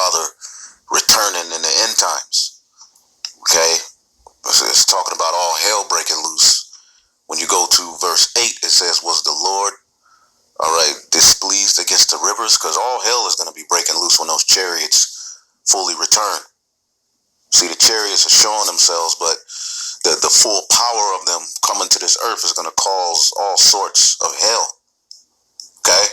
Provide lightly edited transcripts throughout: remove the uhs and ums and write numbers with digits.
Father returning in the end times. Okay? It's talking about all hell breaking loose. When you go to verse 8, it says, was the Lord, all right, displeased against the rivers? Because all hell is going to be breaking loose when those chariots fully return. See, the chariots are showing themselves, but the full power of them coming to this earth is going to cause all sorts of hell. Okay?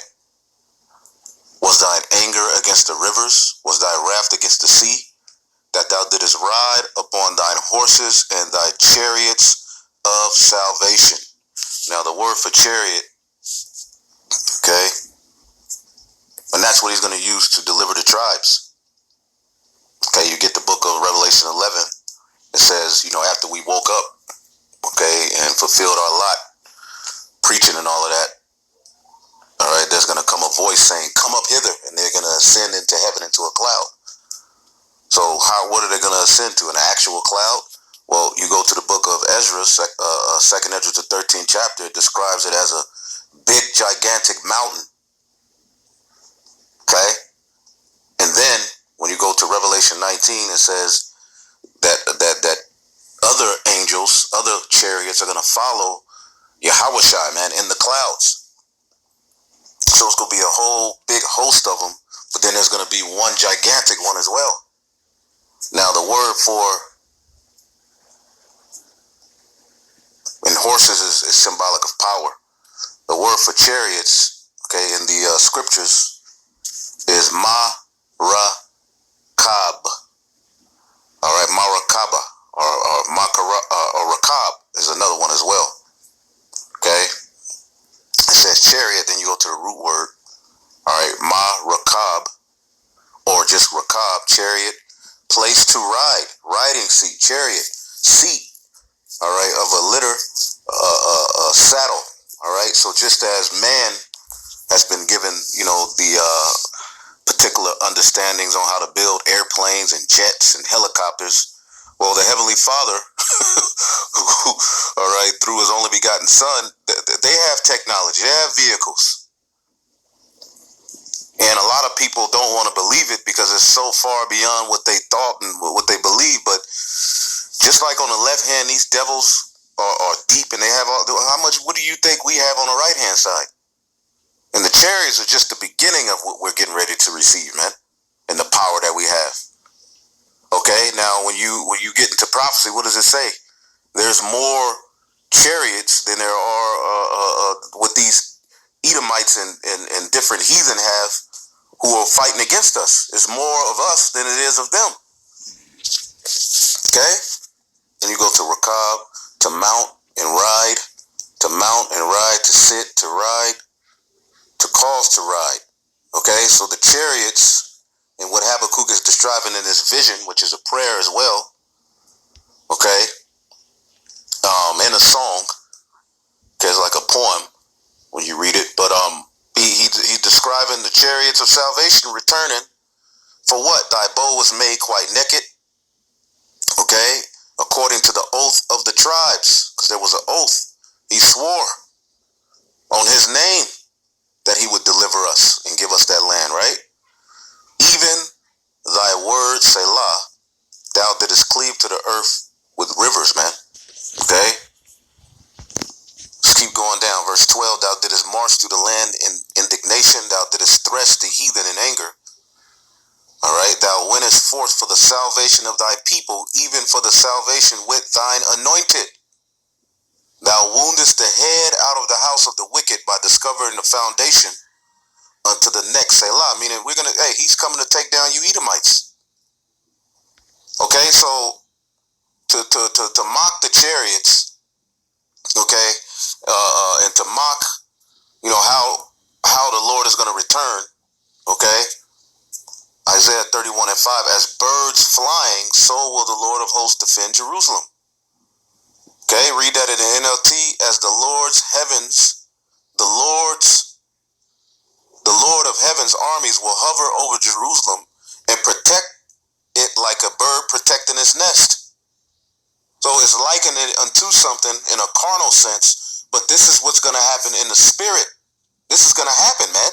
Was thine anger against the rivers? Was thy wrath against the sea? That thou didst ride upon thine horses and thy chariots of salvation. Now the word for chariot, okay, and that's what he's going to use to deliver the tribes. Okay, you get the book of Revelation 11. It says, after we woke up, okay, and fulfilled our lot, preaching and all of that, all right, there's going to come a voice saying, come up hither, and they're going to ascend into heaven into a cloud. So what are they going to ascend to? An actual cloud? Well, you go to the book of Ezra, 2nd Ezra, the 13th chapter. It describes it as a big, gigantic mountain. Okay? And then when you go to Revelation 19, it says that other angels, other chariots are going to follow Yahweh, man, in the clouds. So it's going to be a whole big host of them, but then there's going to be one gigantic one as well. Now, the word for in horses is symbolic of power. The word for chariots, okay, in the scriptures is Marakab. All right, Marakaba or Makara or Rakab is another one as well. Okay, it says chariot. Then you go to the root word. All right, Marakab or just Rakab, chariot. Place to ride, riding seat, chariot, seat, all right, of a litter, saddle, all right. So just as man has been given, the particular understandings on how to build airplanes and jets and helicopters, well, the Heavenly Father, all right, through his only begotten Son, they have technology, they have vehicles. And a lot of people don't want to believe it because it's so far beyond what they thought and what they believe. But just like on the left hand, these devils are deep and they have what do you think we have on the right hand side? And the chariots are just the beginning of what we're getting ready to receive, man, and the power that we have. Okay, now when you get into prophecy, what does it say? There's more chariots than there are what these Edomites and different heathen have, who are fighting against us. It's more of us than it is of them. Okay? And you go to Rakab, to mount and ride, to mount and ride, to sit, to ride, to cause to ride. Okay? So the chariots, and what Habakkuk is describing in this vision, which is a prayer as well, okay, in a song, okay, it's like a poem when you read it, but he's describing the chariots of salvation returning. For what? Thy bow was made quite naked. Okay? According to the oath of the tribes. Because there was an oath. He swore on his name that he would deliver us and give us that land, right? Even thy word, Selah, thou didst cleave to the earth with rivers, man. Okay? Let's keep going down. Verse 12, thou didst march through the land in indignation. Thou didst thresh the heathen in anger. All right. Thou wentest forth for the salvation of thy people, even for the salvation with thine anointed. Thou woundest the head out of the house of the wicked by discovering the foundation unto the next. Selah, meaning he's coming to take down you Edomites. Okay. So to mock the chariots, okay, and to mock, how the Lord is going to return, okay? Isaiah 31:5, as birds flying, so will the Lord of hosts defend Jerusalem. Okay, read that in the NLT, as the Lord of heaven's armies will hover over Jerusalem and protect it like a bird protecting its nest. So it's likened it unto something in a carnal sense, but this is what's going to happen in the spirit. This is going to happen, man.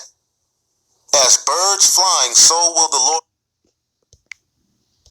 As birds flying, so will the Lord